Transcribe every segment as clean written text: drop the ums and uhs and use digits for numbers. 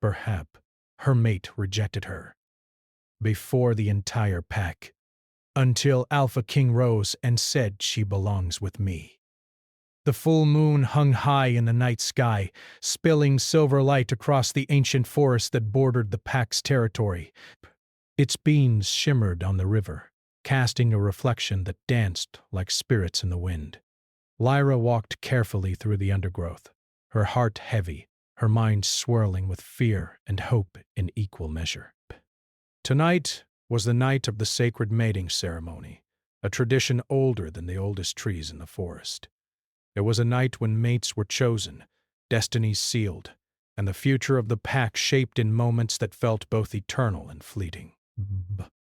Perhaps her mate rejected her. Before the entire pack. Until Alpha King rose and said she belongs with me. The full moon hung high in the night sky, spilling silver light across the ancient forest that bordered the pack's territory. Its beams shimmered on the river, casting a reflection that danced like spirits in the wind. Lyra walked carefully through the undergrowth, her heart heavy, her mind swirling with fear and hope in equal measure. Tonight was the night of the sacred mating ceremony, a tradition older than the oldest trees in the forest. It was a night when mates were chosen, destinies sealed, and the future of the pack shaped in moments that felt both eternal and fleeting.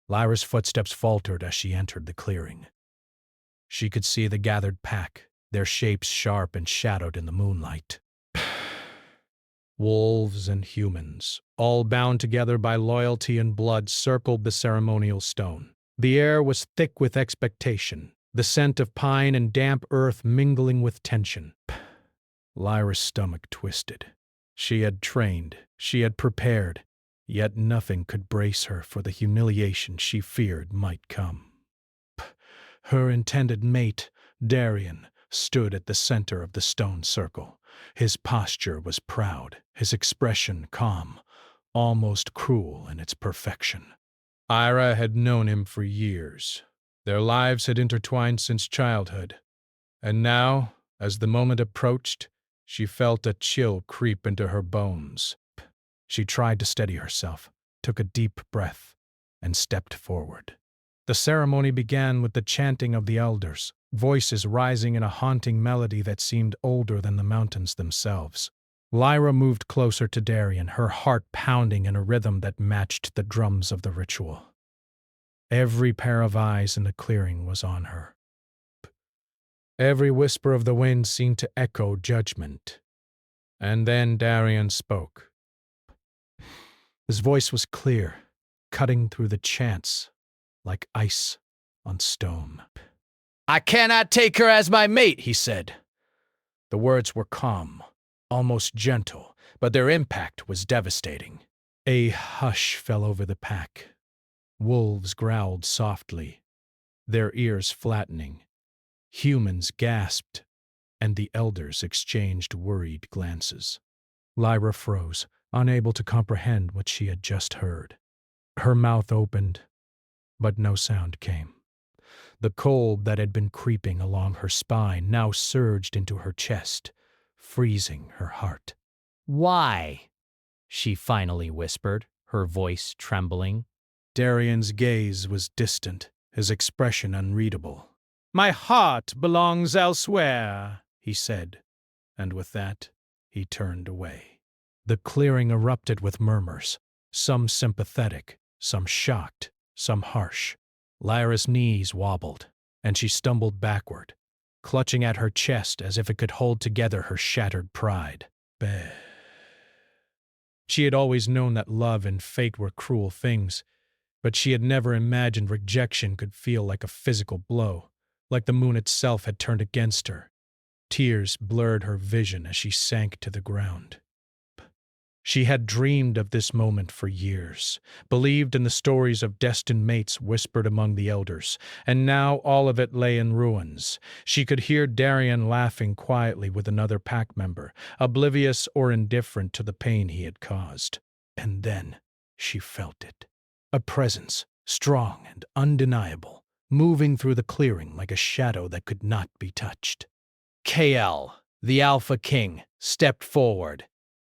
Lyra's footsteps faltered as she entered the clearing. She could see the gathered pack, their shapes sharp and shadowed in the moonlight. Wolves and humans, all bound together by loyalty and blood, circled the ceremonial stone. The air was thick with expectation, the scent of pine and damp earth mingling with tension. Lyra's stomach twisted. She had trained, she had prepared, yet nothing could brace her for the humiliation she feared might come. Her intended mate, Darian, stood at the center of the stone circle. His posture was proud, his expression calm, almost cruel in its perfection. Ira had known him for years. Their lives had intertwined since childhood. And now, as the moment approached, she felt a chill creep into her bones. She tried to steady herself, took a deep breath, and stepped forward. The ceremony began with the chanting of the elders, voices rising in a haunting melody that seemed older than the mountains themselves. Lyra moved closer to Darian, her heart pounding in a rhythm that matched the drums of the ritual. Every pair of eyes in the clearing was on her. Every whisper of the wind seemed to echo judgment. And then Darian spoke. His voice was clear, cutting through the chants like ice on stone. "I cannot take her as my mate," he said. The words were calm, almost gentle, but their impact was devastating. A hush fell over the pack. Wolves growled softly, their ears flattening. Humans gasped, and the elders exchanged worried glances. Lyra froze, unable to comprehend what she had just heard. Her mouth opened, but no sound came. The cold that had been creeping along her spine now surged into her chest, freezing her heart. "Why?" she finally whispered, her voice trembling. Darian's gaze was distant, his expression unreadable. "My heart belongs elsewhere," he said, and with that, he turned away. The clearing erupted with murmurs, some sympathetic, some shocked, some harsh. Lyra's knees wobbled, and she stumbled backward, clutching at her chest as if it could hold together her shattered pride. Bah. She had always known that love and fate were cruel things, but she had never imagined rejection could feel like a physical blow, like the moon itself had turned against her. Tears blurred her vision as she sank to the ground. She had dreamed of this moment for years, believed in the stories of destined mates whispered among the elders, and now all of it lay in ruins. She could hear Darian laughing quietly with another pack member, oblivious or indifferent to the pain he had caused. And then she felt it. A presence, strong and undeniable, moving through the clearing like a shadow that could not be touched. KL, the Alpha King, stepped forward.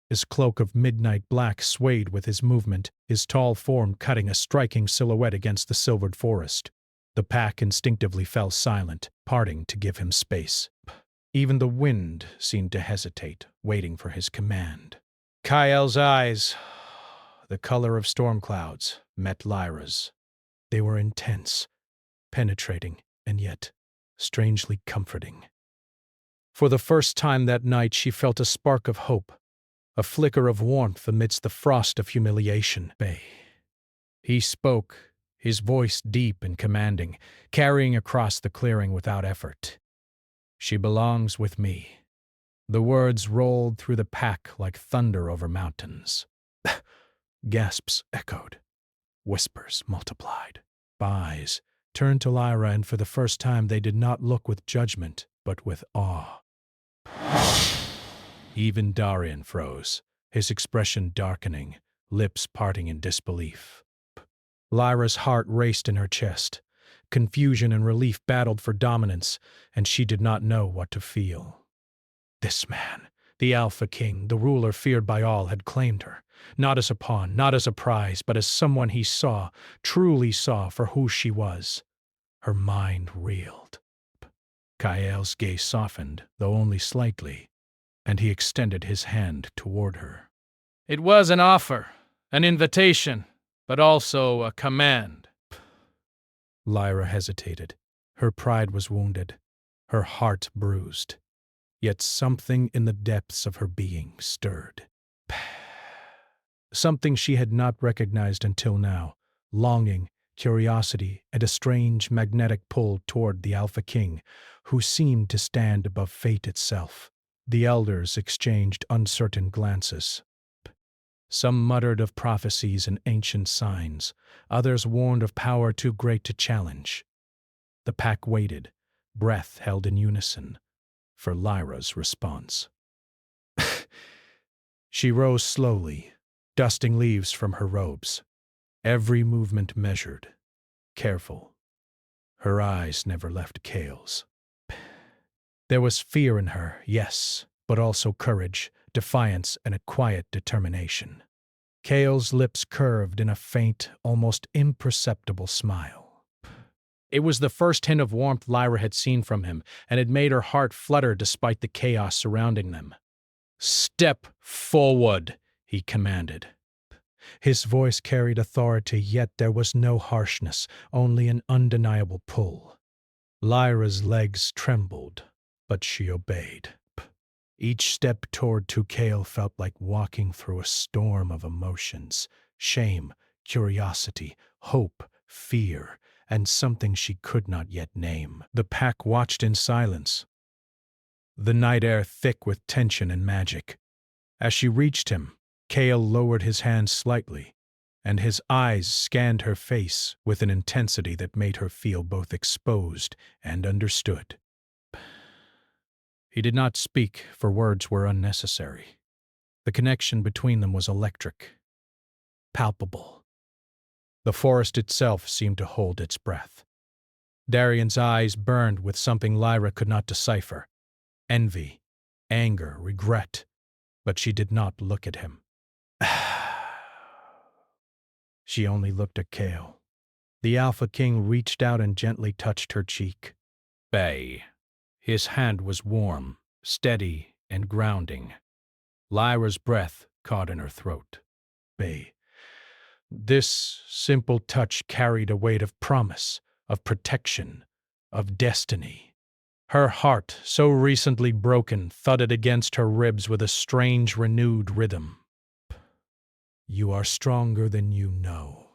His cloak of midnight black swayed with his movement, his tall form cutting a striking silhouette against the silvered forest. The pack instinctively fell silent, parting to give him space. Even the wind seemed to hesitate, waiting for his command. Kael's eyes, the color of storm clouds, met Lyra's. They were intense, penetrating, and yet strangely comforting. For the first time that night she felt a spark of hope, a flicker of warmth amidst the frost of humiliation. He spoke, his voice deep and commanding, carrying across the clearing without effort. "She belongs with me." The words rolled through the pack like thunder over mountains. Gasps echoed. Whispers multiplied. Eyes turned to Lyra, and for the first time they did not look with judgment, but with awe. Even Darian froze, his expression darkening, lips parting in disbelief. Lyra's heart raced in her chest. Confusion and relief battled for dominance, and she did not know what to feel. This man, the Alpha King, the ruler feared by all, had claimed her, not as a pawn, not as a prize, but as someone he saw, truly saw, for who she was. Her mind reeled. Kael's gaze softened, though only slightly, and he extended his hand toward her. It was an offer, an invitation, but also a command. Lyra hesitated. Her pride was wounded, her heart bruised. Yet something in the depths of her being stirred. Something she had not recognized until now, longing, curiosity, and a strange magnetic pull toward the Alpha King, who seemed to stand above fate itself. The elders exchanged uncertain glances. Some muttered of prophecies and ancient signs, others warned of power too great to challenge. The pack waited, breath held in unison, for Lyra's response. She rose slowly, dusting leaves from her robes, every movement measured, careful. Her eyes never left Kael's. There was fear in her, yes, but also courage, defiance, and a quiet determination. Kael's lips curved in a faint, almost imperceptible smile. It was the first hint of warmth Lyra had seen from him, and it made her heart flutter despite the chaos surrounding them. "Step forward," he commanded. His voice carried authority, yet there was no harshness, only an undeniable pull. Lyra's legs trembled, but she obeyed. Each step toward Kael felt like walking through a storm of emotions: shame, curiosity, hope, fear, and something she could not yet name. The pack watched in silence, the night air thick with tension and magic. As she reached him, Kael lowered his hand slightly, and his eyes scanned her face with an intensity that made her feel both exposed and understood. He did not speak, for words were unnecessary. The connection between them was electric, palpable. The forest itself seemed to hold its breath. Darian's eyes burned with something Lyra could not decipher: envy, anger, regret, but she did not look at him. She only looked at Kael. The Alpha King reached out and gently touched her cheek. Bay. His hand was warm, steady, and grounding. Lyra's breath caught in her throat. Bay. This simple touch carried a weight of promise, of protection, of destiny. Her heart, so recently broken, thudded against her ribs with a strange, renewed rhythm. "You are stronger than you know,"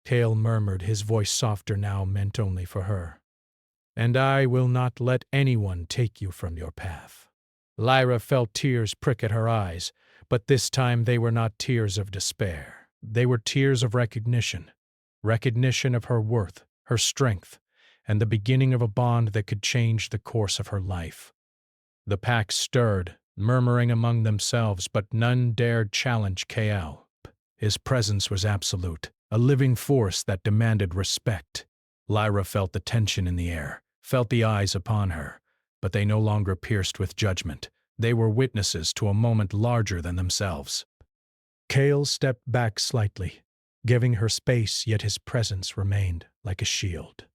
Kael murmured, his voice softer now, meant only for her. "And I will not let anyone take you from your path." Lyra felt tears prick at her eyes, but this time they were not tears of despair. They were tears of recognition of her worth, her strength, and the beginning of a bond that could change the course of her life. The pack stirred, murmuring among themselves, but none dared challenge Kael. His presence was absolute, a living force that demanded respect. Lyra felt the tension in the air, felt the eyes upon her, but they no longer pierced with judgment. They were witnesses to a moment larger than themselves. Kael stepped back slightly, giving her space, yet his presence remained like a shield.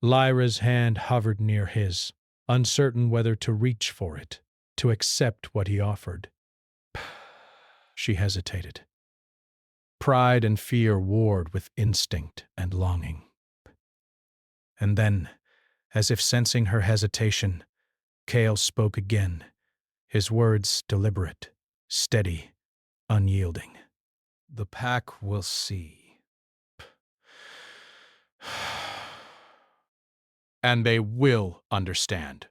Lyra's hand hovered near his, uncertain whether to reach for it, to accept what he offered. She hesitated. Pride and fear warred with instinct and longing. And then, as if sensing her hesitation, Kael spoke again, his words deliberate, steady, unyielding. "The pack will see. And they will understand.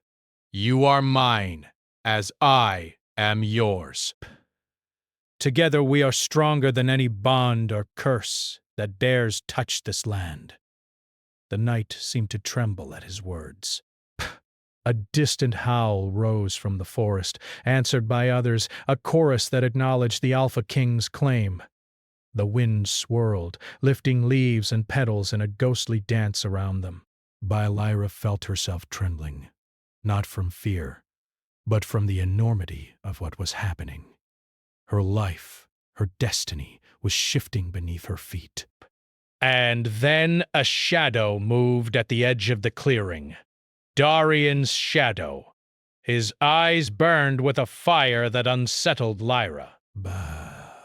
You are mine, as I am yours." Together we are stronger than any bond or curse that dares touch this land." The night seemed to tremble at his words. A distant howl rose from the forest, answered by others, a chorus that acknowledged the Alpha King's claim. The wind swirled, lifting leaves and petals in a ghostly dance around them. Lyra felt herself trembling, not from fear, but from the enormity of what was happening. Her life, her destiny, was shifting beneath her feet. And then a shadow moved at the edge of the clearing. Darian's shadow. His eyes burned with a fire that unsettled Lyra. Bah.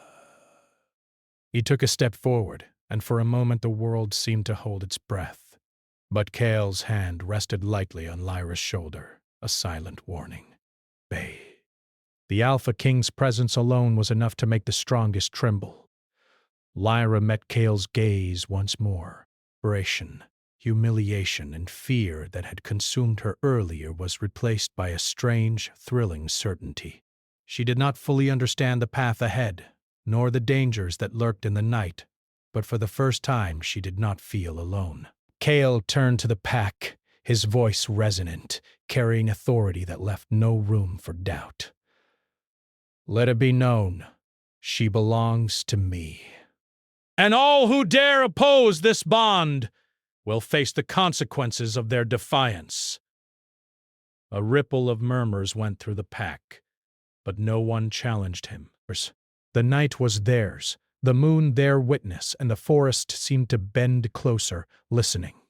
He took a step forward, and for a moment the world seemed to hold its breath. But Kale's hand rested lightly on Lyra's shoulder, a silent warning. Bay. The Alpha King's presence alone was enough to make the strongest tremble. Lyra met Kale's gaze once more. Frustration, humiliation, and fear that had consumed her earlier was replaced by a strange, thrilling certainty. She did not fully understand the path ahead, nor the dangers that lurked in the night, but for the first time she did not feel alone. Kale turned to the pack, his voice resonant, carrying authority that left no room for doubt. "Let it be known, she belongs to me. And all who dare oppose this bond will face the consequences of their defiance." A ripple of murmurs went through the pack, but no one challenged him. The night was theirs, the moon their witness, and the forest seemed to bend closer, listening.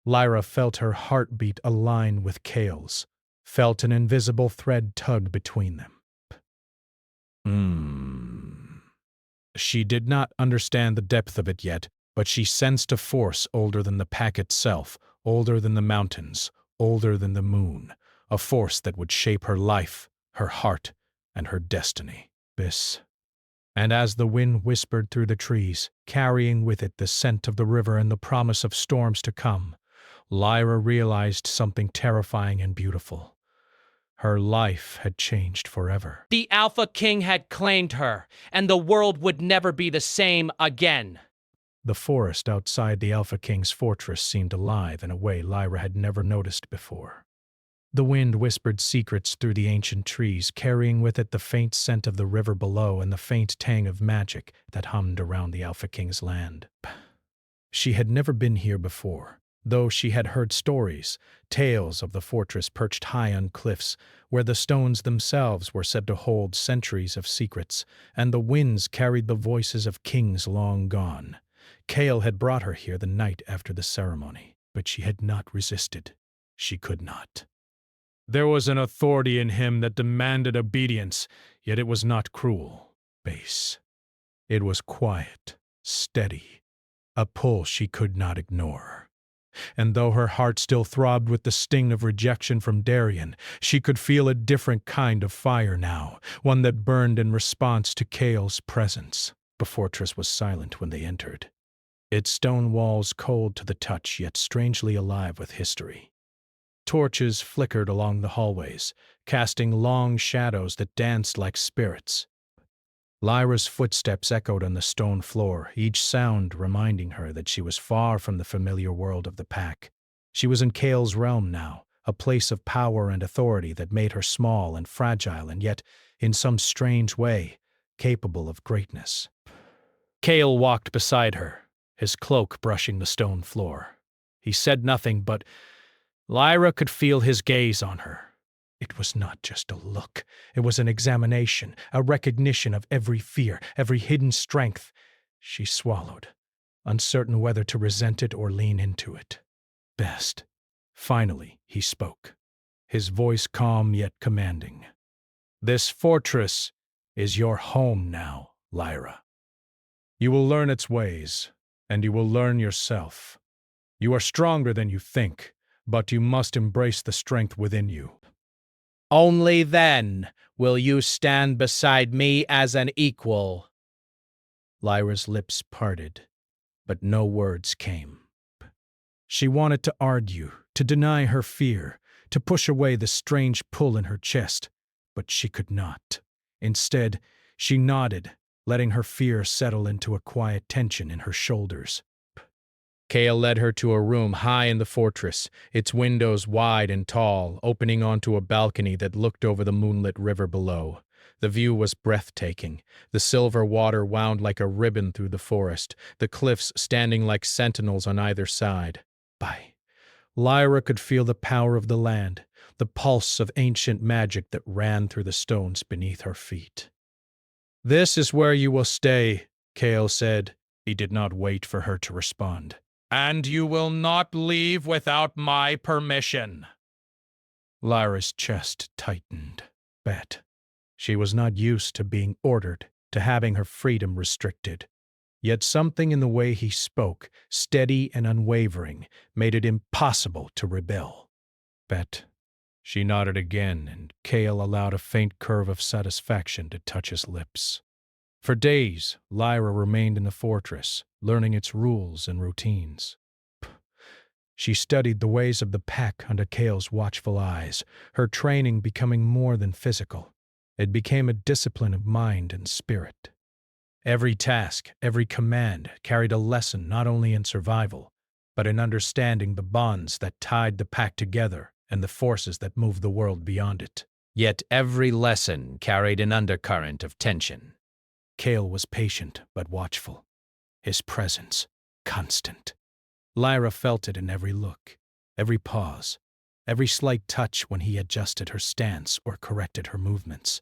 Lyra felt her heartbeat align with Kale's, felt an invisible thread tug between them. She did not understand the depth of it yet, but she sensed a force older than the pack itself, older than the mountains, older than the moon, a force that would shape her life, her heart, and her destiny. And as the wind whispered through the trees, carrying with it the scent of the river and the promise of storms to come, Lyra realized something terrifying and beautiful. Her life had changed forever. The Alpha King had claimed her, and the world would never be the same again. The forest outside the Alpha King's fortress seemed alive in a way Lyra had never noticed before. The wind whispered secrets through the ancient trees, carrying with it the faint scent of the river below and the faint tang of magic that hummed around the Alpha King's land. She had never been here before, though she had heard stories, tales of the fortress perched high on cliffs, where the stones themselves were said to hold centuries of secrets, and the winds carried the voices of kings long gone. Kale had brought her here the night after the ceremony, but she had not resisted. She could not. There was an authority in him that demanded obedience, yet it was not cruel, base. It was quiet, steady, a pull she could not ignore. And though her heart still throbbed with the sting of rejection from Darian, she could feel a different kind of fire now, one that burned in response to Kale's presence. The fortress was silent when they entered, its stone walls cold to the touch yet strangely alive with history. Torches flickered along the hallways, casting long shadows that danced like spirits. Lyra's footsteps echoed on the stone floor, each sound reminding her that she was far from the familiar world of the pack. She was in Kale's realm now, a place of power and authority that made her small and fragile and yet, in some strange way, capable of greatness. Kale walked beside her, his cloak brushing the stone floor. He said nothing, but Lyra could feel his gaze on her. It was not just a look. It was an examination, a recognition of every fear, every hidden strength. She swallowed, uncertain whether to resent it or lean into it. Best. Finally, he spoke, his voice calm yet commanding. "This fortress is your home now, Lyra. You will learn its ways, and you will learn yourself. You are stronger than you think, but you must embrace the strength within you. Only then will you stand beside me as an equal." Lyra's lips parted, but no words came. She wanted to argue, to deny her fear, to push away the strange pull in her chest, but she could not. Instead, She nodded, letting her fear settle into a quiet tension in her shoulders. Kale led her to a room high in the fortress, its windows wide and tall, opening onto a balcony that looked over the moonlit river below. The view was breathtaking. The silver water wound like a ribbon through the forest, the cliffs standing like sentinels on either side. Lyra could feel the power of the land, the pulse of ancient magic that ran through the stones beneath her feet. "This is where you will stay," Kale said. He did not wait for her to respond. "And you will not leave without my permission." Lyra's chest tightened. Bet. She was not used to being ordered, to having her freedom restricted. Yet something in the way he spoke, steady and unwavering, made it impossible to rebel. Bet. She nodded again, and Kale allowed a faint curve of satisfaction to touch his lips. For days, Lyra remained in the fortress, learning its rules and routines. She studied the ways of the pack under Kale's watchful eyes, her training becoming more than physical. It became a discipline of mind and spirit. Every task, every command carried a lesson not only in survival, but in understanding the bonds that tied the pack together and the forces that moved the world beyond it. Yet every lesson carried an undercurrent of tension. Kale was patient but watchful, his presence constant. Lyra felt it in every look, every pause, every slight touch when he adjusted her stance or corrected her movements.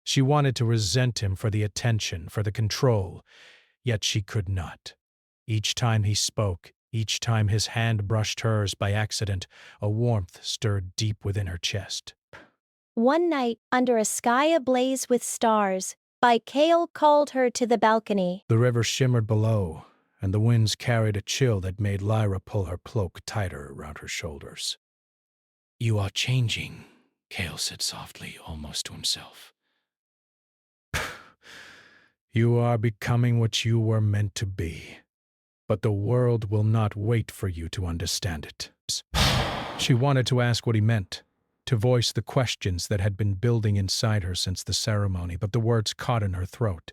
She wanted to resent him for the attention, for the control, yet she could not. Each time he spoke, each time his hand brushed hers by accident, a warmth stirred deep within her chest. One night, under a sky ablaze with stars, Kale called her to the balcony. The river shimmered below, and the winds carried a chill that made Lyra pull her cloak tighter around her shoulders. "You are changing," Kale said softly, almost to himself. "You are becoming what you were meant to be. But the world will not wait for you to understand it." She wanted to ask what he meant, to voice the questions that had been building inside her since the ceremony, but the words caught in her throat.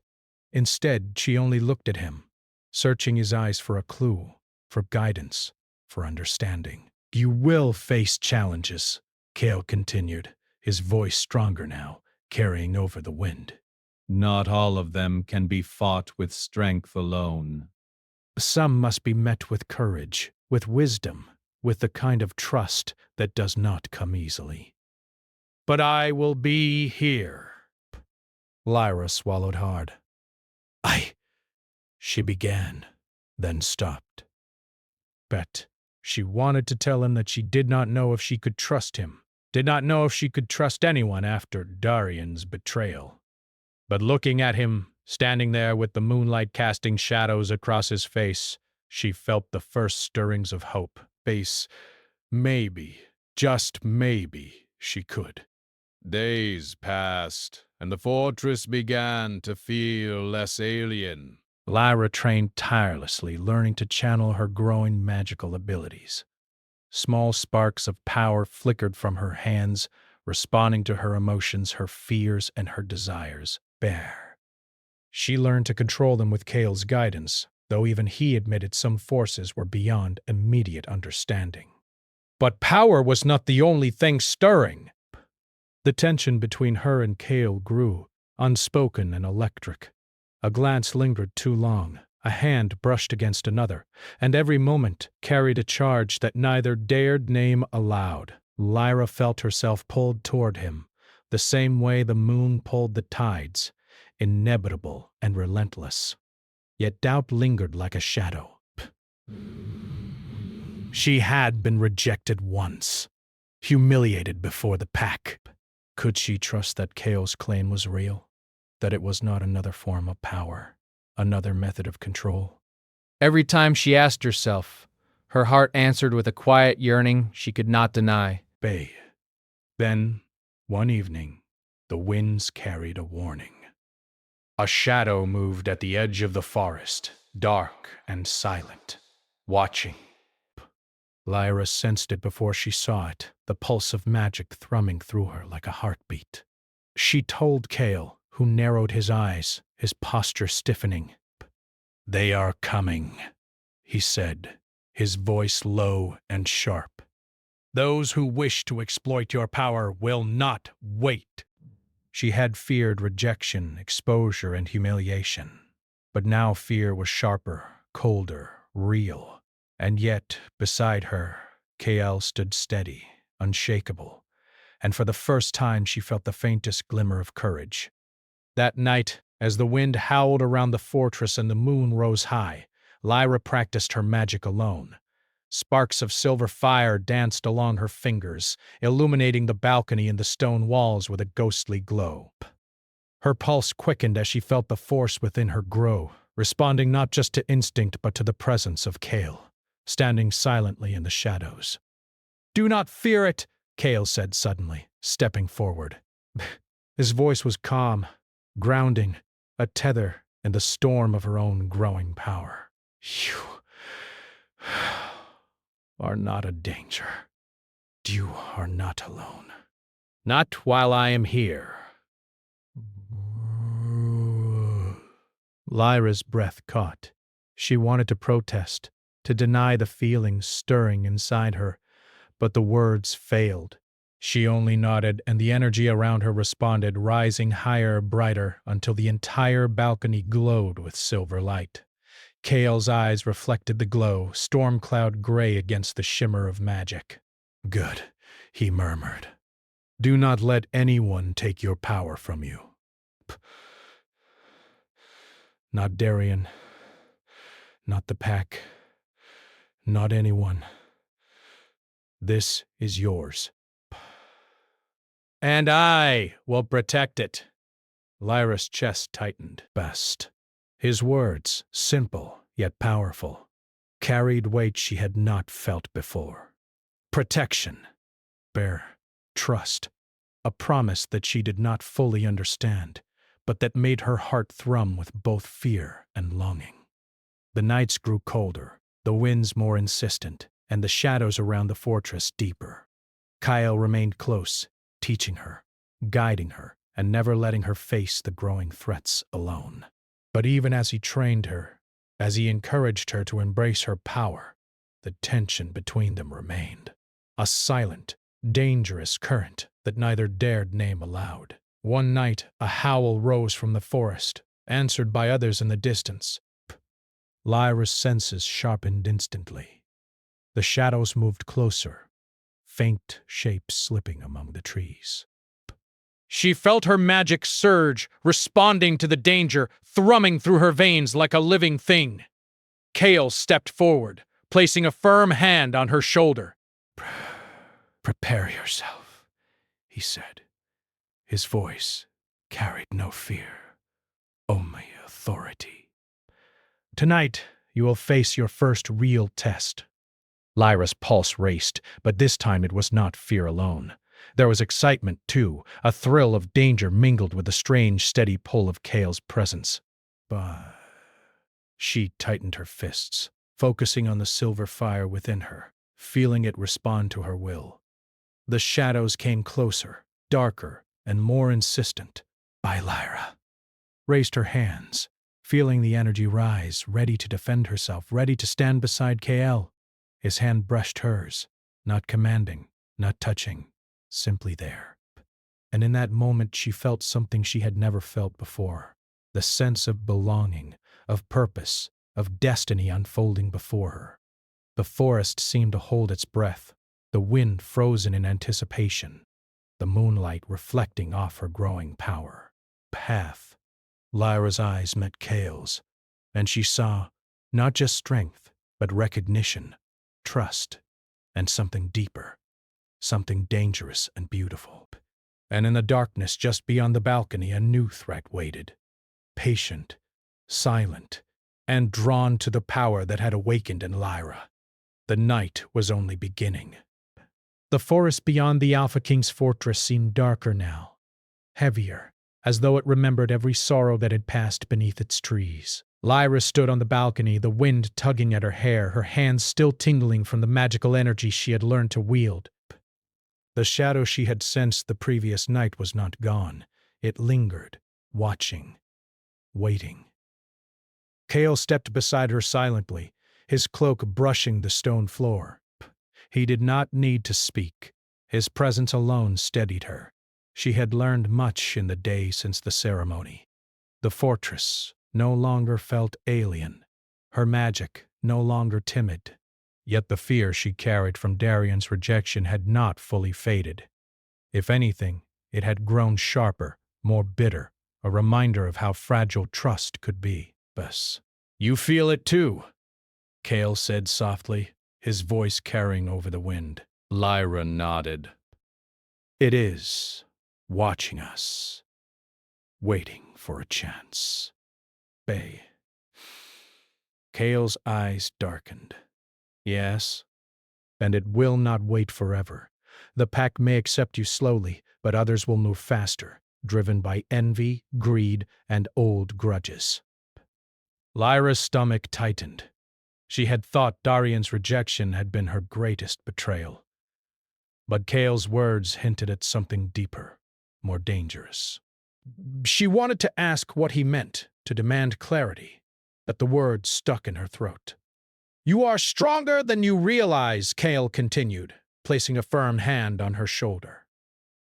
Instead, she only looked at him, searching his eyes for a clue, for guidance, for understanding. "You will face challenges," Kale continued, his voice stronger now, carrying over the wind. "Not all of them can be fought with strength alone. Some must be met with courage, with wisdom, with the kind of trust that does not come easily." "But I will be here." Lyra swallowed hard. She began, then stopped. Bet. She wanted to tell him that she did not know if she could trust him, did not know if she could trust anyone after Darian's betrayal. But looking at him, standing there with the moonlight casting shadows across his face, she felt the first stirrings of hope. Maybe, just maybe, she could. Days passed, and the fortress began to feel less alien. Lyra trained tirelessly, learning to channel her growing magical abilities. Small sparks of power flickered from her hands, responding to her emotions, her fears, and her desires. She learned to control them with Kale's guidance, though even he admitted some forces were beyond immediate understanding. But power was not the only thing stirring. The tension between her and Kale grew, unspoken and electric. A glance lingered too long, a hand brushed against another, and every moment carried a charge that neither dared name aloud. Lyra felt herself pulled toward him, the same way the moon pulled the tides, inevitable and relentless. Yet doubt lingered like a shadow. She had been rejected once, humiliated before the pack. Could she trust that Kale's claim was real? That it was not another form of power, another method of control? Every time she asked herself, her heart answered with a quiet yearning she could not deny. Then, one evening, the winds carried a warning. A shadow moved at the edge of the forest, dark and silent, watching. Lyra sensed it before she saw it, the pulse of magic thrumming through her like a heartbeat. She told Kale, who narrowed his eyes, his posture stiffening. "They are coming," he said, his voice low and sharp. "Those who wish to exploit your power will not wait." She had feared rejection, exposure, and humiliation. But now fear was sharper, colder, real. And yet, beside her, Kael stood steady, unshakable, and for the first time she felt the faintest glimmer of courage. That night, as the wind howled around the fortress and the moon rose high, Lyra practiced her magic alone. Sparks of silver fire danced along her fingers, illuminating the balcony and the stone walls with a ghostly glow. Her pulse quickened as she felt the force within her grow, responding not just to instinct but to the presence of Kale, standing silently in the shadows. "Do not fear it," Kale said suddenly, stepping forward. His voice was calm, grounding, a tether in the storm of her own growing power. "You are not a danger. You are not alone. Not while I am here." Lyra's breath caught. She wanted to protest, to deny the feelings stirring inside her, but the words failed. She only nodded, and the energy around her responded, rising higher, brighter, until the entire balcony glowed with silver light. Kale's eyes reflected the glow, storm cloud gray against the shimmer of magic. "Good," he murmured. "Do not let anyone take your power from you. Not Darian, not the pack, not anyone. This is yours. And I will protect it." Lyra's chest tightened. Best. His words, simple yet powerful, carried weight she had not felt before. Protection. Bear. Trust. A promise that she did not fully understand, but that made her heart thrum with both fear and longing. The nights grew colder, the winds more insistent, and the shadows around the fortress deeper. Kyle remained close, teaching her, guiding her, and never letting her face the growing threats alone. But even as he trained her, as he encouraged her to embrace her power, the tension between them remained. A silent, dangerous current that neither dared name aloud. One night, a howl rose from the forest, answered by others in the distance. Lyra's senses sharpened instantly. The shadows moved closer, faint shapes slipping among the trees. She felt her magic surge, responding to the danger, thrumming through her veins like a living thing. Kale stepped forward, placing a firm hand on her shoulder. "Prepare yourself," he said. His voice carried no fear, only authority. "Tonight, you will face your first real test." Lyra's pulse raced, but this time it was not fear alone. There was excitement, too, a thrill of danger mingled with the strange, steady pull of Kale's presence. But she tightened her fists, focusing on the silver fire within her, feeling it respond to her will. The shadows came closer, darker, and more insistent. Lyra raised her hands, feeling the energy rise, ready to defend herself, ready to stand beside Kale. His hand brushed hers, not commanding, not touching, simply there. And in that moment she felt something she had never felt before, the sense of belonging, of purpose, of destiny unfolding before her. The forest seemed to hold its breath, the wind frozen in anticipation, the moonlight reflecting off her growing power. Path. Lyra's eyes met Kale's, and she saw not just strength, but recognition, trust, and something deeper, something dangerous and beautiful. And in the darkness just beyond the balcony, a new threat waited. Patient, silent, and drawn to the power that had awakened in Lyra. The night was only beginning. The forest beyond the Alpha King's fortress seemed darker now, heavier, as though it remembered every sorrow that had passed beneath its trees. Lyra stood on the balcony, the wind tugging at her hair, her hands still tingling from the magical energy she had learned to wield. The shadow she had sensed the previous night was not gone. It lingered, watching, waiting. Kale stepped beside her silently, his cloak brushing the stone floor. He did not need to speak. His presence alone steadied her. She had learned much in the day since the ceremony. The fortress no longer felt alien, her magic no longer timid. Yet the fear she carried from Darian's rejection had not fully faded. If anything, it had grown sharper, more bitter, a reminder of how fragile trust could be. Bess. "You feel it too," Kale said softly, his voice carrying over the wind. Lyra nodded. "It is, watching us, waiting for a chance." Bay. Kale's eyes darkened. "Yes, and it will not wait forever. The pack may accept you slowly, but others will move faster, driven by envy, greed, and old grudges." Lyra's stomach tightened. She had thought Darian's rejection had been her greatest betrayal. But Kale's words hinted at something deeper, more dangerous. She wanted to ask what he meant, to demand clarity, but the words stuck in her throat. "You are stronger than you realize," Kale continued, placing a firm hand on her shoulder.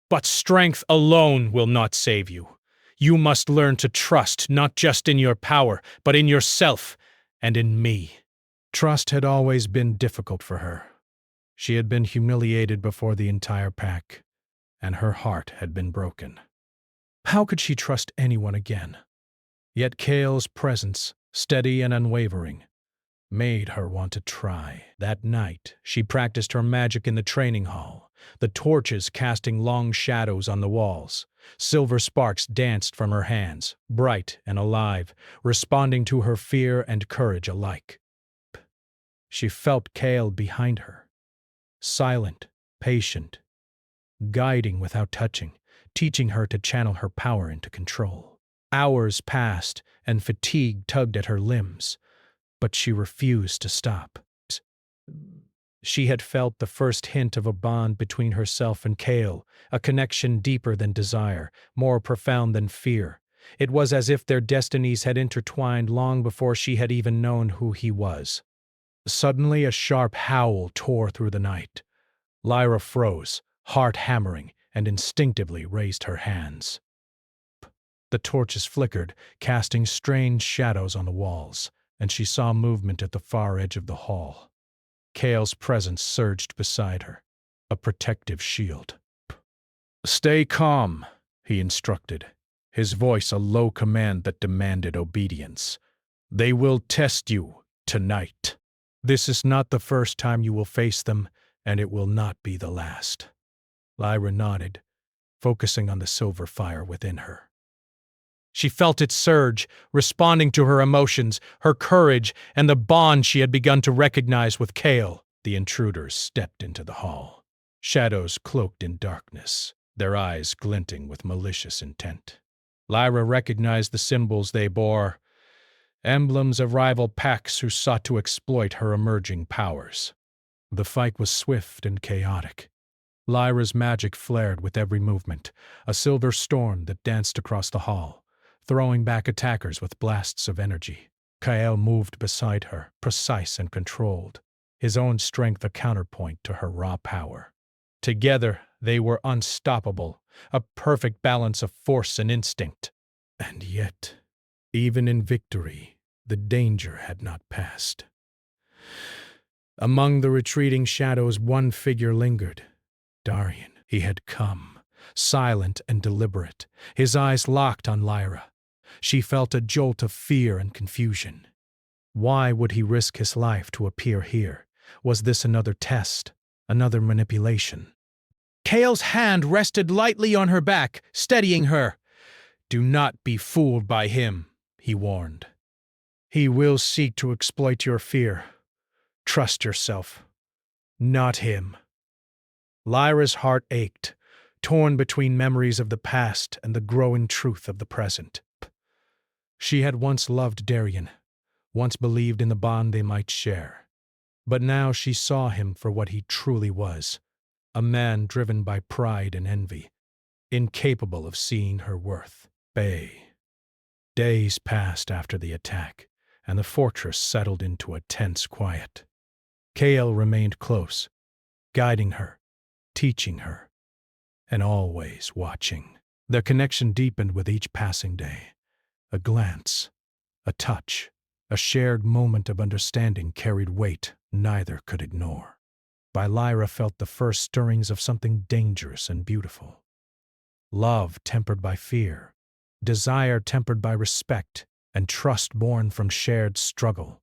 "But strength alone will not save you. You must learn to trust not just in your power, but in yourself and in me." Trust had always been difficult for her. She had been humiliated before the entire pack, and her heart had been broken. How could she trust anyone again? Yet Kale's presence, steady and unwavering, made her want to try. That night, she practiced her magic in the training hall, the torches casting long shadows on the walls. Silver sparks danced from her hands, bright and alive, responding to her fear and courage alike. She felt Kale behind her, silent, patient, guiding without touching, teaching her to channel her power into control. Hours passed, and fatigue tugged at her limbs, but she refused to stop. She had felt the first hint of a bond between herself and Kale, a connection deeper than desire, more profound than fear. It was as if their destinies had intertwined long before she had even known who he was. Suddenly, a sharp howl tore through the night. Lyra froze, heart hammering, and instinctively raised her hands. The torches flickered, casting strange shadows on the walls, and she saw movement at the far edge of the hall. Kale's presence surged beside her, a protective shield. "Stay calm," he instructed, his voice a low command that demanded obedience. "They will test you tonight. This is not the first time you will face them, and it will not be the last." Lyra nodded, focusing on the silver fire within her. She felt it surge, responding to her emotions, her courage, and the bond she had begun to recognize with Kale. The intruders stepped into the hall, shadows cloaked in darkness, their eyes glinting with malicious intent. Lyra recognized the symbols they bore, emblems of rival packs who sought to exploit her emerging powers. The fight was swift and chaotic. Lyra's magic flared with every movement, a silver storm that danced across the hall, throwing back attackers with blasts of energy. Kale moved beside her, precise and controlled, his own strength a counterpoint to her raw power. Together, they were unstoppable, a perfect balance of force and instinct. And yet, even in victory, the danger had not passed. Among the retreating shadows, one figure lingered. Darian. He had come, silent and deliberate, his eyes locked on Lyra. She felt a jolt of fear and confusion. Why would he risk his life to appear here? Was this another test, another manipulation? Kale's hand rested lightly on her back, steadying her. "Do not be fooled by him," he warned. "He will seek to exploit your fear. Trust yourself. Not him." Lyra's heart ached, torn between memories of the past and the growing truth of the present. She had once loved Darian, once believed in the bond they might share. But now she saw him for what he truly was, a man driven by pride and envy. incapable of seeing her worth. Days passed after the attack, and the fortress settled into a tense quiet. Kael remained close, guiding her, teaching her, and always watching. Their connection deepened with each passing day. A glance, a touch, a shared moment of understanding carried weight neither could ignore. Lyra felt the first stirrings of something dangerous and beautiful. Love tempered by fear, desire tempered by respect, and trust born from shared struggle.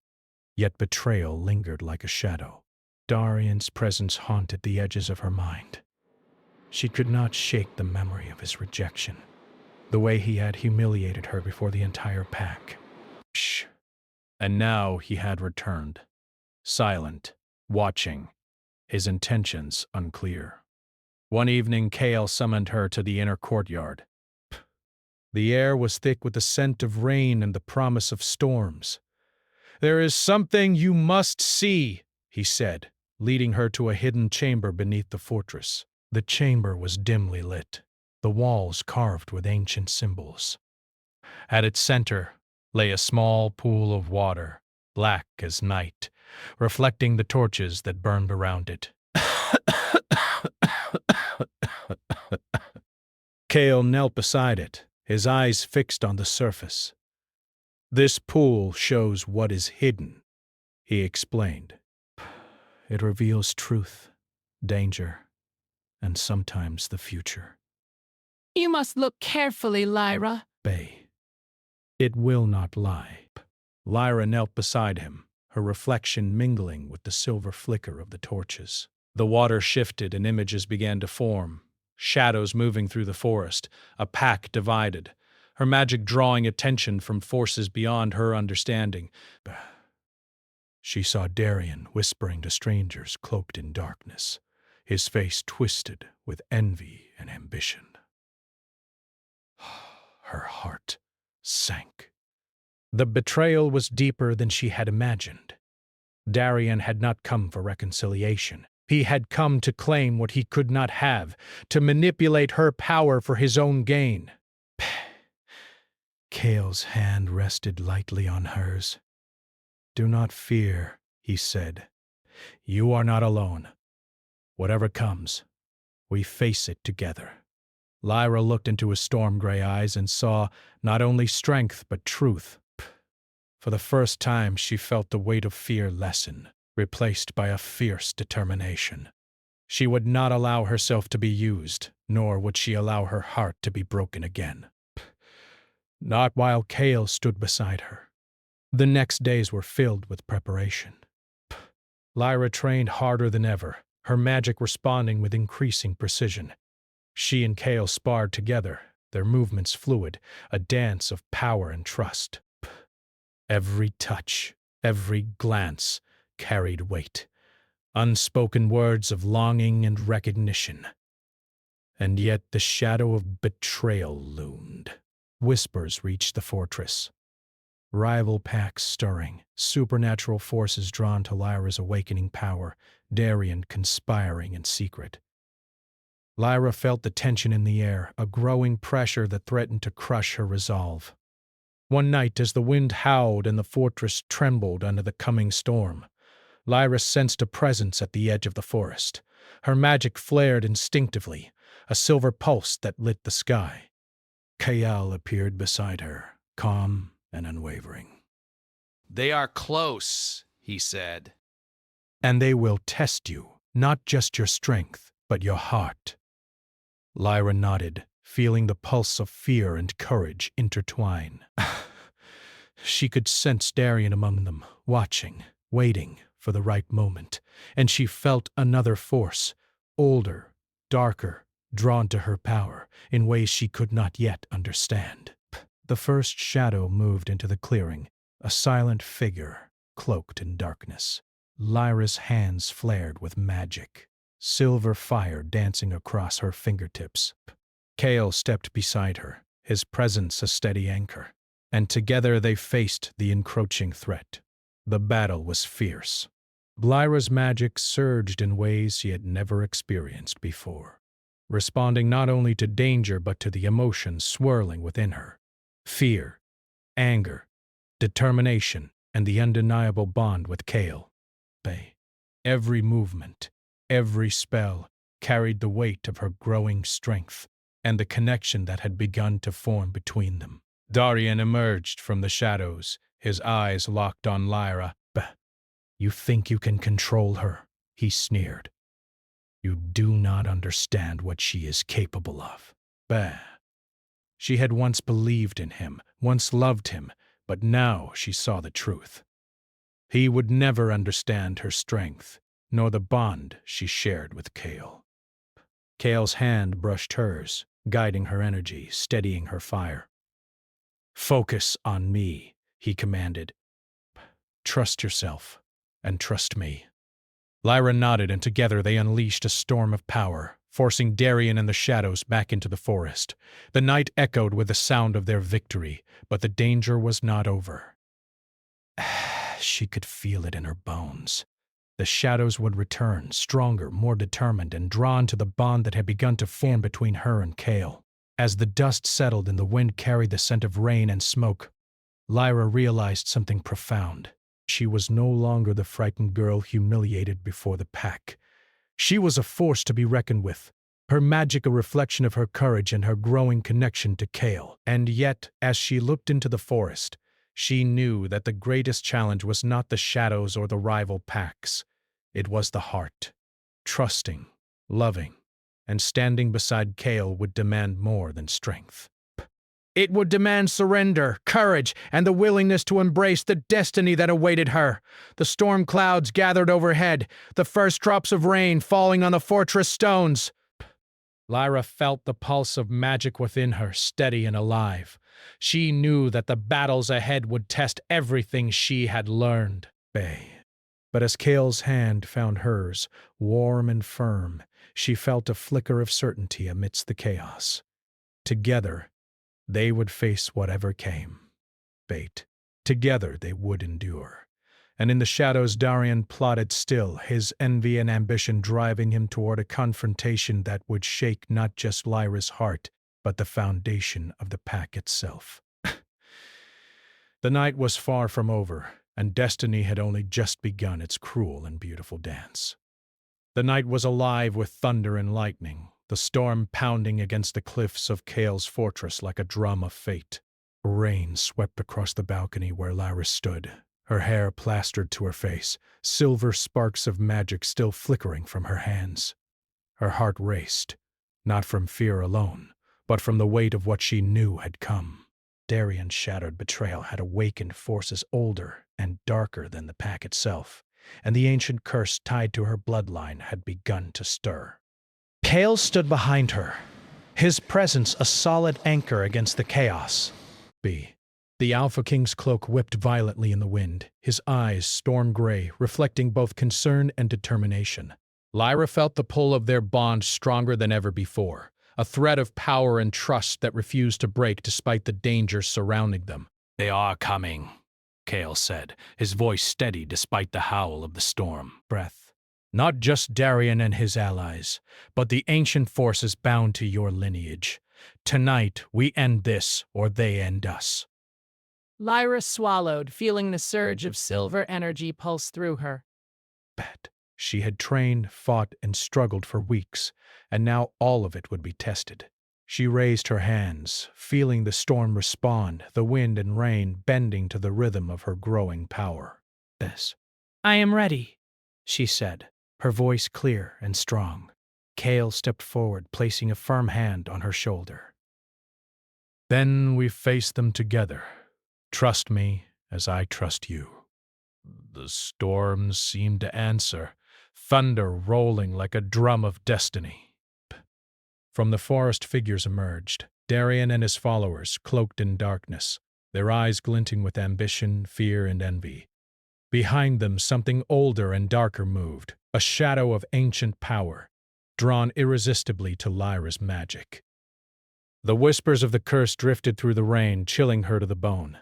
Yet betrayal lingered like a shadow. Darian's presence haunted the edges of her mind. She could not shake the memory of his rejection, the way he had humiliated her before the entire pack. And now he had returned, silent, watching, his intentions unclear. One evening, Kael summoned her to the inner courtyard. The air was thick with the scent of rain and the promise of storms. "There is something you must see," he said, leading her to a hidden chamber beneath the fortress. The chamber was dimly lit, the walls carved with ancient symbols. At its center lay a small pool of water, black as night, reflecting the torches that burned around it. Kael knelt beside it, his eyes fixed on the surface. "This pool shows what is hidden," he explained. "It reveals truth, danger, and sometimes the future." You must look carefully, Lyra. It will not lie. Lyra knelt beside him, her reflection mingling with the silver flicker of the torches. The water shifted and images began to form, shadows moving through the forest, a pack divided, her magic drawing attention from forces beyond her understanding. She saw Darian whispering to strangers cloaked in darkness, his face twisted with envy and ambition. Her heart sank. The betrayal was deeper than she had imagined. Darian had not come for reconciliation. He had come to claim what he could not have, to manipulate her power for his own gain. Kael's hand rested lightly on hers. "Do not fear," he said. "You are not alone. Whatever comes, we face it together." Lyra looked into his storm-gray eyes and saw not only strength but truth. For the first time she felt the weight of fear lessen, replaced by a fierce determination. She would not allow herself to be used, nor would she allow her heart to be broken again. Not while Kael stood beside her. The next days were filled with preparation. Lyra trained harder than ever, her magic responding with increasing precision. She and Kael sparred together, their movements fluid, a dance of power and trust. Every touch, every glance carried weight, unspoken words of longing and recognition. And yet the shadow of betrayal loomed. Whispers reached the fortress. Rival packs stirring, supernatural forces drawn to Lyra's awakening power, Darian conspiring in secret. Lyra felt the tension in the air, a growing pressure that threatened to crush her resolve. One night, as the wind howled and the fortress trembled under the coming storm, Lyra sensed a presence at the edge of the forest. Her magic flared instinctively, a silver pulse that lit the sky. Kael appeared beside her, calm and unwavering. "They are close," he said. "And they will test you, not just your strength, but your heart." Lyra nodded, feeling the pulse of fear and courage intertwine. She could sense Darian among them, watching, waiting for the right moment, and she felt another force, older, darker, drawn to her power in ways she could not yet understand. The first shadow moved into the clearing, a silent figure, cloaked in darkness. Lyra's hands flared with magic, silver fire dancing across her fingertips. Kael stepped beside her, his presence a steady anchor, and together they faced the encroaching threat. The battle was fierce. Lyra's magic surged in ways she had never experienced before. responding not only to danger but to the emotions swirling within her. Fear, anger, determination, and the undeniable bond with Kale. Every movement, every spell carried the weight of her growing strength and the connection that had begun to form between them. Darian emerged from the shadows, his eyes locked on Lyra. You think you can control her? He sneered. You do not understand what she is capable of. She had once believed in him, once loved him, but now she saw the truth. He would never understand her strength, nor the bond she shared with Kale. Kale's hand brushed hers, guiding her energy, steadying her fire. Focus on me, he commanded. Trust yourself, and trust me. Lyra nodded, and together they unleashed a storm of power, forcing Darian and the shadows back into the forest. The night echoed with the sound of their victory, but the danger was not over. She could feel it in her bones. The shadows would return, stronger, more determined, and drawn to the bond that had begun to form between her and Kale. As the dust settled and the wind carried the scent of rain and smoke, Lyra realized something profound. She was no longer the frightened girl humiliated before the pack. She was a force to be reckoned with, her magic a reflection of her courage and her growing connection to Kale. And yet, as she looked into the forest, she knew that the greatest challenge was not the shadows or the rival packs. It was the heart. Trusting, loving, and standing beside Kale would demand more than strength. It would demand surrender, courage, and the willingness to embrace the destiny that awaited her. The storm clouds gathered overhead, the first drops of rain falling on the fortress stones. Lyra felt the pulse of magic within her, steady and alive. She knew that the battles ahead would test everything she had learned. But as Kale's hand found hers, warm and firm, she felt a flicker of certainty amidst the chaos. Together, they would face whatever came. Together they would endure. And in the shadows Darian plodded still, his envy and ambition driving him toward a confrontation that would shake not just Lyra's heart, but the foundation of the pack itself. The night was far from over, and destiny had only just begun its cruel and beautiful dance. The night was alive with thunder and lightning, the storm pounding against the cliffs of Kale's fortress like a drum of fate. Rain swept across the balcony where Lyra stood, her hair plastered to her face, silver sparks of magic still flickering from her hands. Her heart raced, not from fear alone, but from the weight of what she knew had come. Darian's shattered betrayal had awakened forces older and darker than the pack itself, and the ancient curse tied to her bloodline had begun to stir. Kale stood behind her, his presence a solid anchor against the chaos. The Alpha King's cloak whipped violently in the wind, his eyes storm gray, reflecting both concern and determination. Lyra felt the pull of their bond stronger than ever before, a thread of power and trust that refused to break despite the dangers surrounding them. They are coming, Kale said, his voice steady despite the howl of the storm. Not just Darian and his allies, but the ancient forces bound to your lineage. Tonight, we end this, or they end us. Lyra swallowed, feeling the surge of silver energy pulse through her. She had trained, fought, and struggled for weeks, and now all of it would be tested. She raised her hands, feeling the storm respond, the wind and rain bending to the rhythm of her growing power. I am ready, she said, her voice clear and strong. Kale stepped forward, placing a firm hand on her shoulder. Then we face them together. Trust me as I trust you. The storms seemed to answer, thunder rolling like a drum of destiny. From the forest figures emerged, Darian and his followers, cloaked in darkness, their eyes glinting with ambition, fear, and envy. Behind them, something older and darker moved, a shadow of ancient power, drawn irresistibly to Lyra's magic. The whispers of the curse drifted through the rain, chilling her to the bone.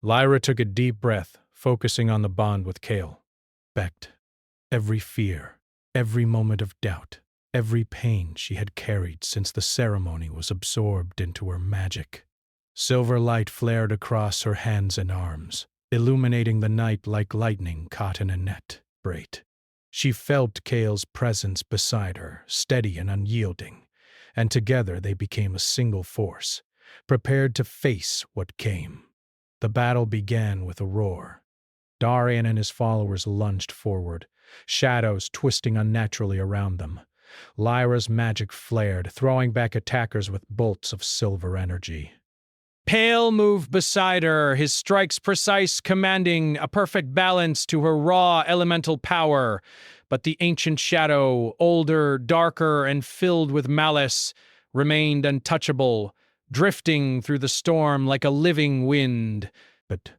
Lyra took a deep breath, focusing on the bond with Kale. Every fear, every moment of doubt, Every pain she had carried since the ceremony was absorbed into her magic. Silver light flared across her hands and arms, illuminating the night like lightning caught in a net. Great. She felt Kale's presence beside her, steady and unyielding, and together they became a single force, prepared to face what came. The battle began with a roar. Darian and his followers lunged forward, shadows twisting unnaturally around them. Lyra's magic flared, throwing back attackers with bolts of silver energy. Pale moved beside her, his strikes precise, commanding a perfect balance to her raw elemental power. But the ancient shadow, older, darker, and filled with malice, remained untouchable, drifting through the storm like a living wind. But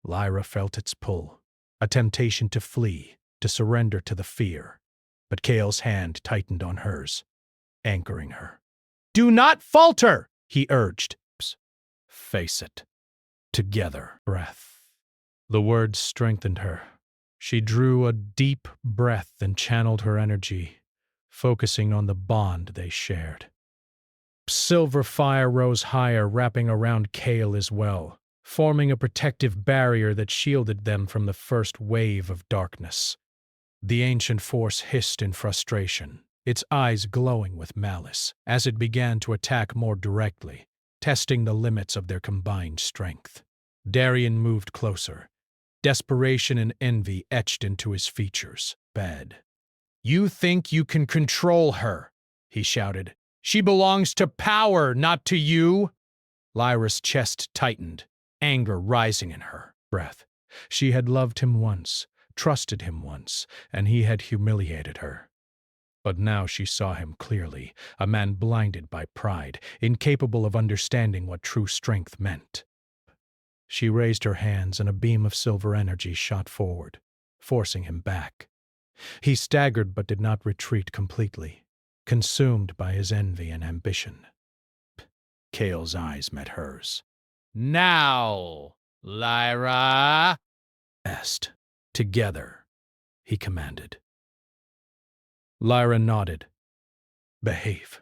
Lyra felt its pull, a temptation to flee, to surrender to the fear. But Kale's hand tightened on hers, anchoring her. "Do not falter," he urged. "Face it. Together." Breath. The words strengthened her. She drew a deep breath and channeled her energy, focusing on the bond they shared. Silver fire rose higher, wrapping around Kale as well, forming a protective barrier that shielded them from the first wave of darkness. The ancient force hissed in frustration, its eyes glowing with malice, as it began to attack more directly, testing the limits of their combined strength. Darian moved closer, desperation and envy etched into his features. "Bad. You think you can control her," he shouted. "She belongs to power, not to you." Lyra's chest tightened, anger rising in her breath. She had loved him once, trusted him once, and he had humiliated her. But now she saw him clearly, a man blinded by pride, incapable of understanding what true strength meant. She raised her hands and a beam of silver energy shot forward, forcing him back. He staggered but did not retreat completely, consumed by his envy and ambition. Kale's eyes met hers. Now, Lyra. "Est. Together," he commanded. Lyra nodded. "Behave."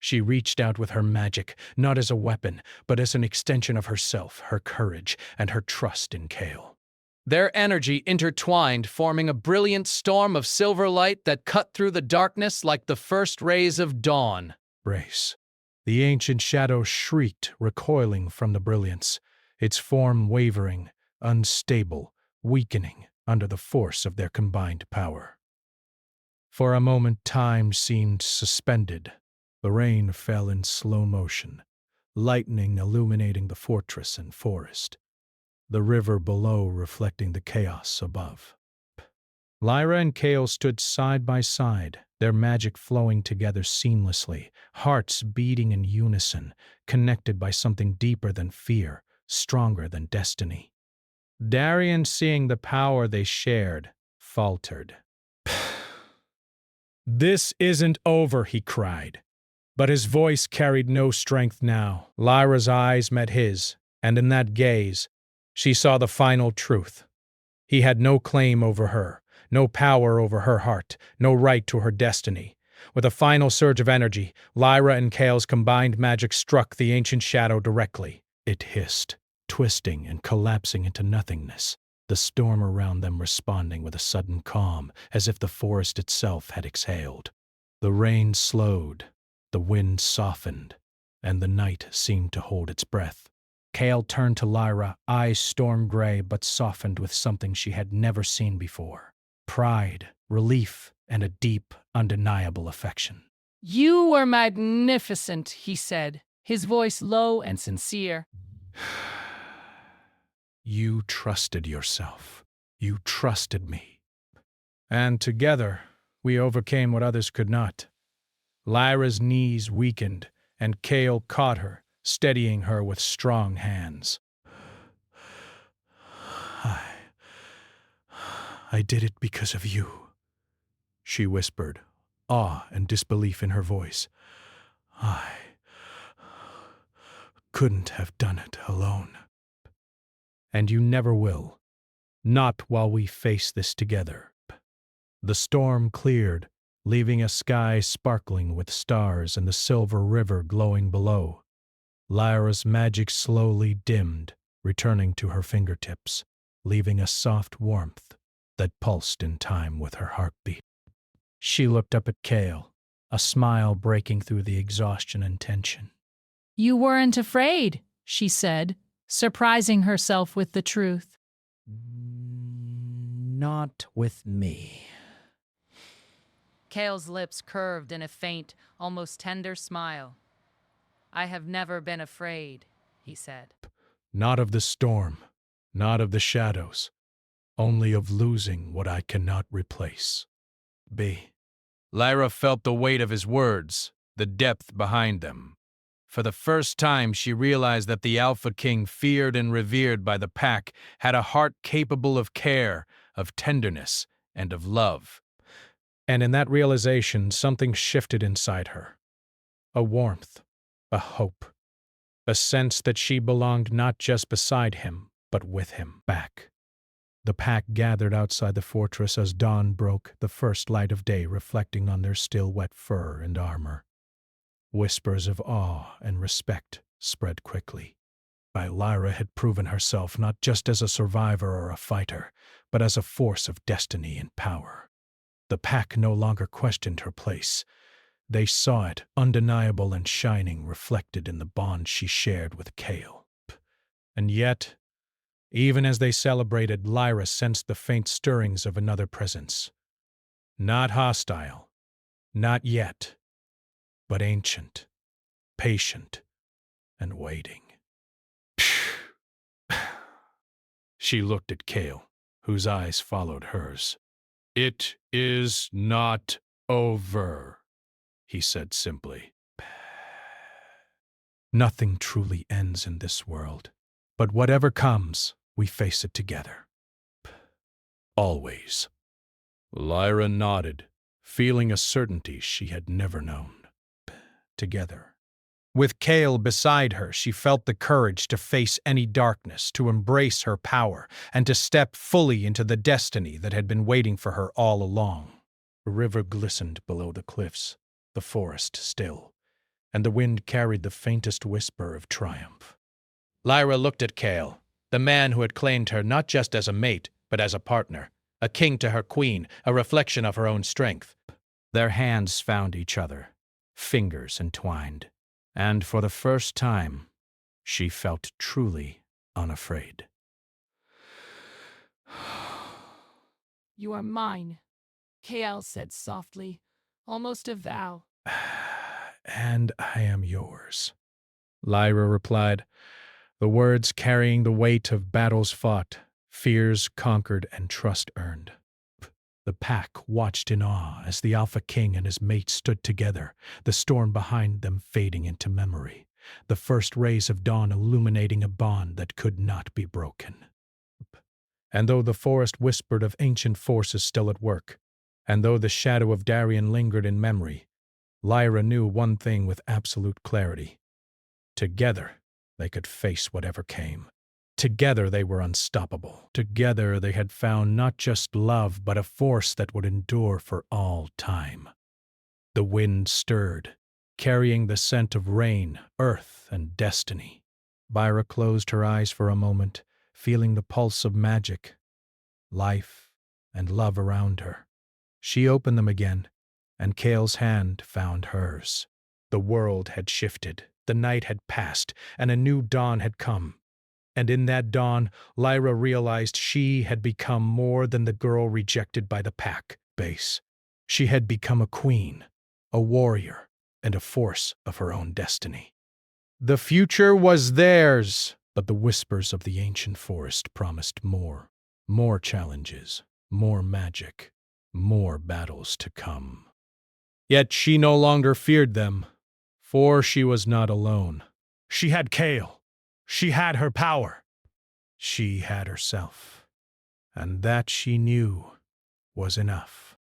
She reached out with her magic, not as a weapon, but as an extension of herself, her courage, and her trust in Kale. Their energy intertwined, forming a brilliant storm of silver light that cut through the darkness like the first rays of dawn. Brace. The ancient shadow shrieked, recoiling from the brilliance, its form wavering, unstable, weakening under the force of their combined power. For a moment time seemed suspended. The rain fell in slow motion, lightning illuminating the fortress and forest, the river below reflecting the chaos above. Lyra and Kale stood side by side, their magic flowing together seamlessly, hearts beating in unison, connected by something deeper than fear, stronger than destiny. Darian, seeing the power they shared, faltered. "This isn't over," he cried. But his voice carried no strength now. Lyra's eyes met his, and in that gaze, she saw the final truth. He had no claim over her, no power over her heart, no right to her destiny. With a final surge of energy, Lyra and Kale's combined magic struck the ancient shadow directly. It hissed, twisting and collapsing into nothingness, the storm around them responding with a sudden calm, as if the forest itself had exhaled. The rain slowed, the wind softened, and the night seemed to hold its breath. Kale turned to Lyra, eyes storm gray but softened with something she had never seen before. Pride, relief, and a deep, undeniable affection. "You were magnificent," he said, his voice low and sincere. You trusted yourself. You trusted me. And together, we overcame what others could not. Lyra's knees weakened, and Kale caught her, steadying her with strong hands. I did it because of you, she whispered, awe and disbelief in her voice. I couldn't have done it alone. And you never will. Not while we face this together. The storm cleared, leaving a sky sparkling with stars and the silver river glowing below. Lyra's magic slowly dimmed, returning to her fingertips, leaving a soft warmth that pulsed in time with her heartbeat. She looked up at Kale, a smile breaking through the exhaustion and tension. You weren't afraid, she said, surprising herself with the truth. Not with me. Kale's lips curved in a faint, almost tender smile. I have never been afraid, he said. Not of the storm, not of the shadows, only of losing what I cannot replace. B. Lyra felt the weight of his words, the depth behind them. For the first time, she realized that the Alpha King, feared and revered by the pack, had a heart capable of care, of tenderness, and of love. And in that realization, something shifted inside her. A warmth, a hope, a sense that she belonged not just beside him, but with him back. The pack gathered outside the fortress as dawn broke, the first light of day reflecting on their still wet fur and armor. Whispers of awe and respect spread quickly. Lyra had proven herself not just as a survivor or a fighter, but as a force of destiny and power. The pack no longer questioned her place. They saw it, undeniable and shining, reflected in the bond she shared with Kale. And yet, even as they celebrated, Lyra sensed the faint stirrings of another presence. Not hostile, not yet, but ancient, patient, and waiting. She looked at Kale, whose eyes followed hers. "It is not over," he said simply. "Nothing truly ends in this world, but whatever comes, we face it together. Always." Lyra nodded, feeling a certainty she had never known. Together. With Kale beside her, she felt the courage to face any darkness, to embrace her power, and to step fully into the destiny that had been waiting for her all along. The river glistened below the cliffs, the forest still, and the wind carried the faintest whisper of triumph. Lyra looked at Kale, the man who had claimed her not just as a mate, but as a partner, a king to her queen, a reflection of her own strength. Their hands found each other, fingers entwined, and for the first time, she felt truly unafraid. You are mine, Kale said softly, almost a vow. And I am yours, Lyra replied, the words carrying the weight of battles fought, fears conquered, and trust earned. The pack watched in awe as the Alpha King and his mate stood together, the storm behind them fading into memory, the first rays of dawn illuminating a bond that could not be broken. And though the forest whispered of ancient forces still at work, and though the shadow of Darien lingered in memory, Lyra knew one thing with absolute clarity. Together, they could face whatever came. Together they were unstoppable. Together they had found not just love, but a force that would endure for all time. The wind stirred, carrying the scent of rain, earth, and destiny. Lyra closed her eyes for a moment, feeling the pulse of magic, life, and love around her. She opened them again, and Kale's hand found hers. The world had shifted, the night had passed, and a new dawn had come. And in that dawn, Lyra realized she had become more than the girl rejected by the pack base. She had become a queen, a warrior, and a force of her own destiny. The future was theirs, but the whispers of the ancient forest promised more. More challenges, more magic, more battles to come. Yet she no longer feared them, for she was not alone. She had Kale. She had her power. She had herself. And that she knew was enough.